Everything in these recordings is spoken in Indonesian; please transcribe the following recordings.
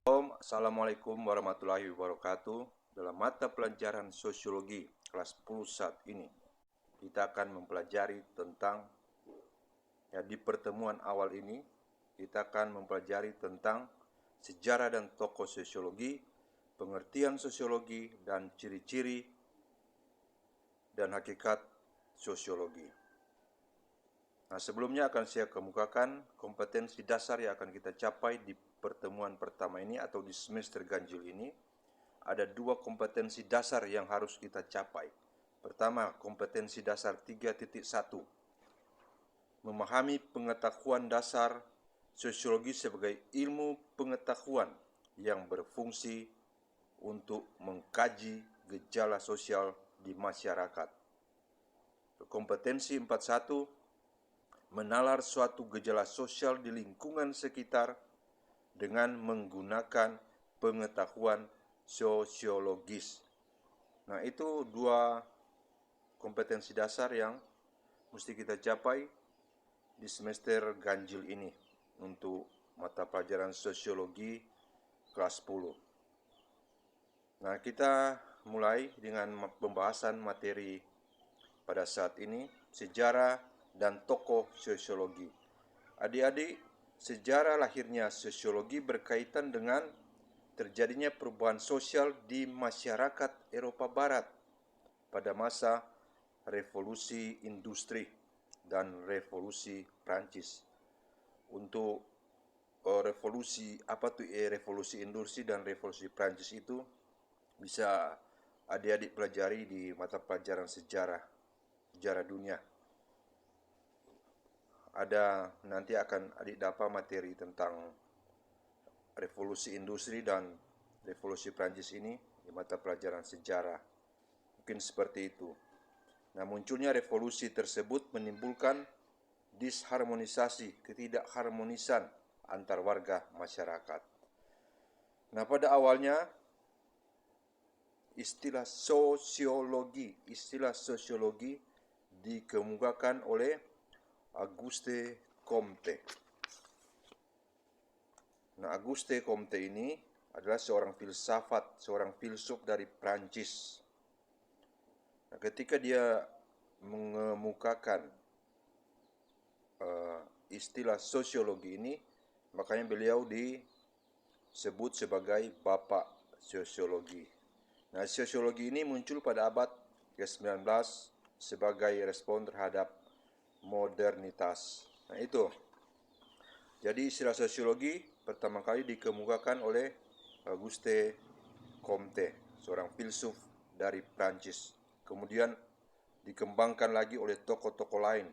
Assalamualaikum warahmatullahi wabarakatuh. Dalam mata pelajaran sosiologi kelas 10 saat ini, kita akan mempelajari tentang, di pertemuan awal ini, kita akan mempelajari tentang sejarah dan tokoh sosiologi, pengertian sosiologi, dan ciri-ciri dan hakikat sosiologi. Nah, sebelumnya akan saya kemukakan kompetensi dasar yang akan kita capai di pertemuan pertama ini atau di semester ganjil ini. Ada dua kompetensi dasar yang harus kita capai. Pertama, kompetensi dasar 3.1. Memahami pengetahuan dasar sosiologi sebagai ilmu pengetahuan yang berfungsi untuk mengkaji gejala sosial di masyarakat. Kompetensi 4.1. Menalar suatu gejala sosial di lingkungan sekitar dengan menggunakan pengetahuan sosiologis. Nah, itu dua kompetensi dasar yang mesti kita capai di semester ganjil ini untuk mata pelajaran sosiologi kelas 10. Nah, kita mulai dengan pembahasan materi pada saat ini, sejarah dan tokoh sosiologi. Adik-adik, sejarah lahirnya sosiologi berkaitan dengan terjadinya perubahan sosial di masyarakat Eropa Barat pada masa revolusi industri dan revolusi Prancis. Untuk revolusi industri dan revolusi Prancis itu bisa adik-adik pelajari di mata pelajaran sejarah dunia. Nanti akan adik dapat materi tentang revolusi industri dan revolusi Prancis ini di mata pelajaran sejarah. Mungkin seperti itu. Nah, munculnya revolusi tersebut menimbulkan disharmonisasi, ketidakharmonisan antar warga masyarakat. Nah, pada awalnya istilah sosiologi dikemukakan oleh Auguste Comte. Nah, Auguste Comte ini adalah seorang filsuf dari Prancis. Nah, ketika dia mengemukakan istilah sosiologi ini, makanya beliau disebut sebagai bapak sosiologi. Nah, sosiologi ini muncul pada abad ke-19 sebagai respon terhadap modernitas. Nah, itu. Jadi istilah sosiologi pertama kali dikemukakan oleh Auguste Comte, seorang filsuf dari Prancis. Kemudian dikembangkan lagi oleh tokoh-tokoh lain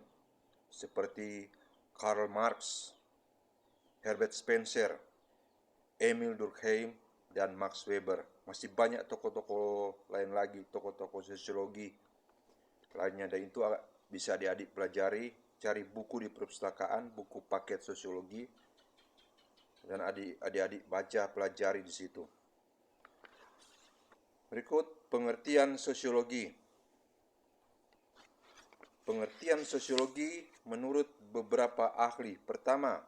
seperti Karl Marx, Herbert Spencer, Emil Durkheim, dan Max Weber. Masih banyak tokoh-tokoh lain lagi, tokoh-tokoh sosiologi lainnya, dan itu bisa adik-adik pelajari. Cari buku di perpustakaan, buku paket sosiologi, dan adik-adik baca, pelajari di situ. Berikut pengertian sosiologi. Pengertian sosiologi menurut beberapa ahli. Pertama,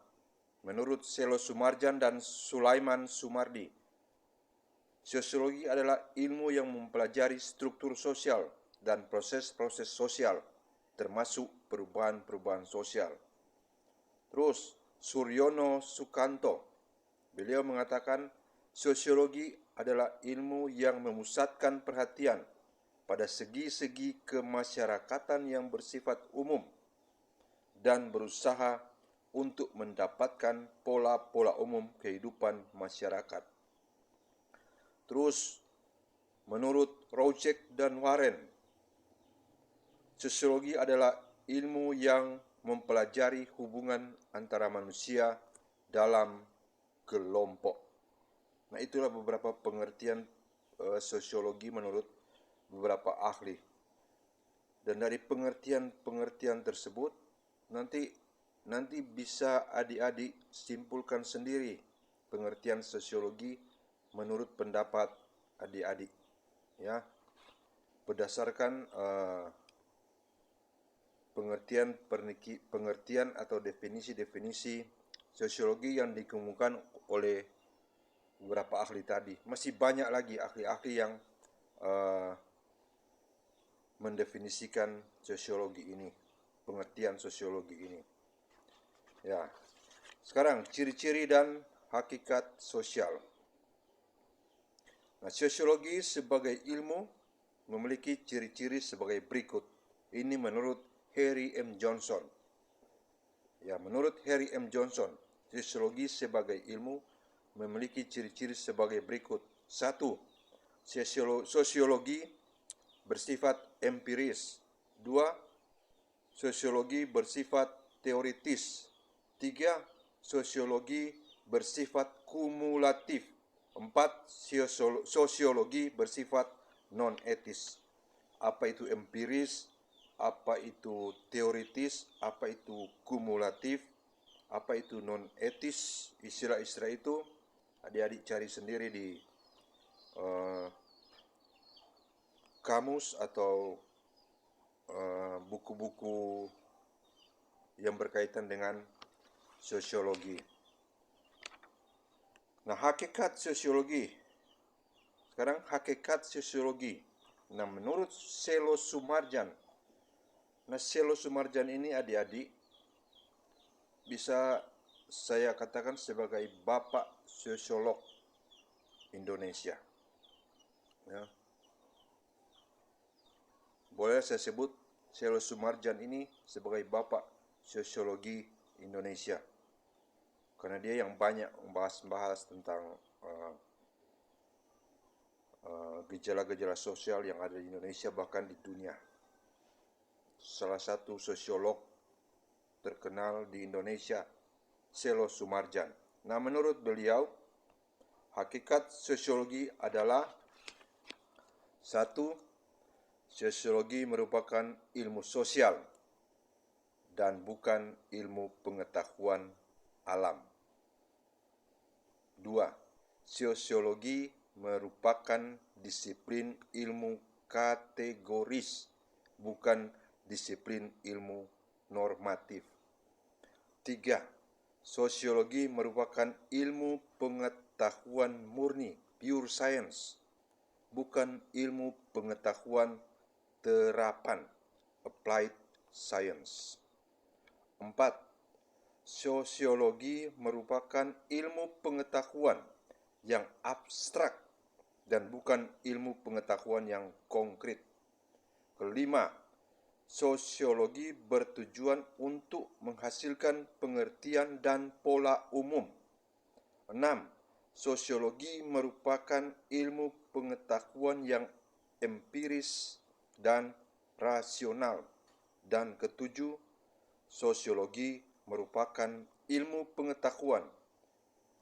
menurut Selo Sumarjan dan Sulaiman Sumardi, sosiologi adalah ilmu yang mempelajari struktur sosial dan proses-proses sosial, termasuk perubahan-perubahan sosial. Terus, Suryono Sukanto, beliau mengatakan sosiologi adalah ilmu yang memusatkan perhatian pada segi-segi kemasyarakatan yang bersifat umum dan berusaha untuk mendapatkan pola-pola umum kehidupan masyarakat. Terus, menurut Rojek dan Warren, sosiologi adalah ilmu yang mempelajari hubungan antara manusia dalam kelompok. Nah, itulah beberapa pengertian sosiologi menurut beberapa ahli. Dan dari pengertian tersebut nanti bisa adik-adik simpulkan sendiri pengertian sosiologi menurut pendapat adik-adik, ya, berdasarkan pengertian atau definisi-definisi sosiologi yang dikemukakan oleh beberapa ahli tadi. Masih banyak lagi ahli-ahli yang mendefinisikan sosiologi ini, pengertian sosiologi ini. Ya. Sekarang ciri-ciri dan hakikat sosial. Nah, sosiologi sebagai ilmu memiliki ciri-ciri sebagai berikut. Ini menurut Harry M. Johnson. Ya, menurut Harry M. Johnson, sosiologi sebagai ilmu memiliki ciri-ciri sebagai berikut. 1. Sosiologi bersifat empiris. 2. Sosiologi bersifat teoritis. 3. Sosiologi bersifat kumulatif. 4. Sosiologi bersifat non-etis. Apa itu empiris? Apa itu teoritis? Apa itu kumulatif? Apa itu non-etis? Istilah-istilah itu adik-adik cari sendiri di kamus atau buku-buku yang berkaitan dengan sosiologi. Nah, hakikat sosiologi. Sekarang hakikat sosiologi. Nah, menurut Selo Sumarjan. Nah, Selo Sumarjan ini adik-adik bisa saya katakan sebagai bapak sosiolog Indonesia. Ya. Boleh saya sebut Selo Sumarjan ini sebagai bapak sosiologi Indonesia. Karena dia yang banyak membahas tentang gejala-gejala sosial yang ada di Indonesia, bahkan di dunia. Salah satu sosiolog terkenal di Indonesia, Selo Sumarjan. Nah, menurut beliau, hakikat sosiologi adalah 1. Sosiologi merupakan ilmu sosial dan bukan ilmu pengetahuan alam. 2. Sosiologi merupakan disiplin ilmu kategoris, bukan disiplin ilmu normatif. 3. Sosiologi merupakan ilmu pengetahuan murni, pure science, bukan ilmu pengetahuan terapan, applied science. 4. Sosiologi merupakan ilmu pengetahuan yang abstrak dan bukan ilmu pengetahuan yang konkret. 5. Sosiologi bertujuan untuk menghasilkan pengertian dan pola umum. 6. Sosiologi merupakan ilmu pengetahuan yang empiris dan rasional. Dan 7. Sosiologi merupakan ilmu pengetahuan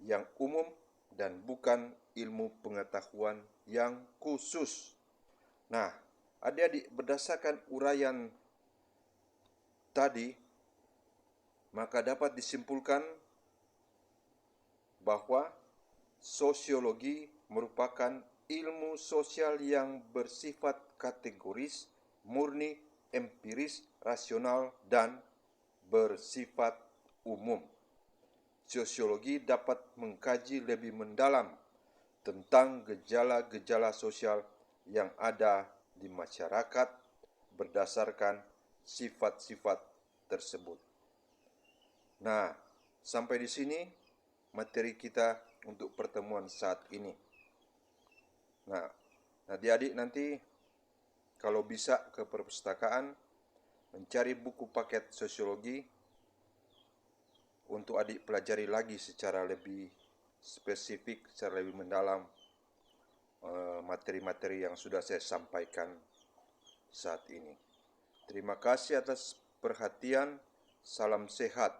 yang umum dan bukan ilmu pengetahuan yang khusus. Nah, adik-adik, berdasarkan uraian tadi, maka dapat disimpulkan bahwa sosiologi merupakan ilmu sosial yang bersifat kategoris, murni, empiris, rasional, dan bersifat umum. Sosiologi dapat mengkaji lebih mendalam tentang gejala-gejala sosial yang ada di masyarakat berdasarkan sifat-sifat tersebut. Nah, sampai di sini materi kita untuk pertemuan saat ini. Nah, adik-adik nanti kalau bisa ke perpustakaan mencari buku paket sosiologi untuk adik pelajari lagi secara lebih spesifik, secara lebih mendalam materi-materi yang sudah saya sampaikan saat ini. Terima kasih atas perhatian. Salam sehat.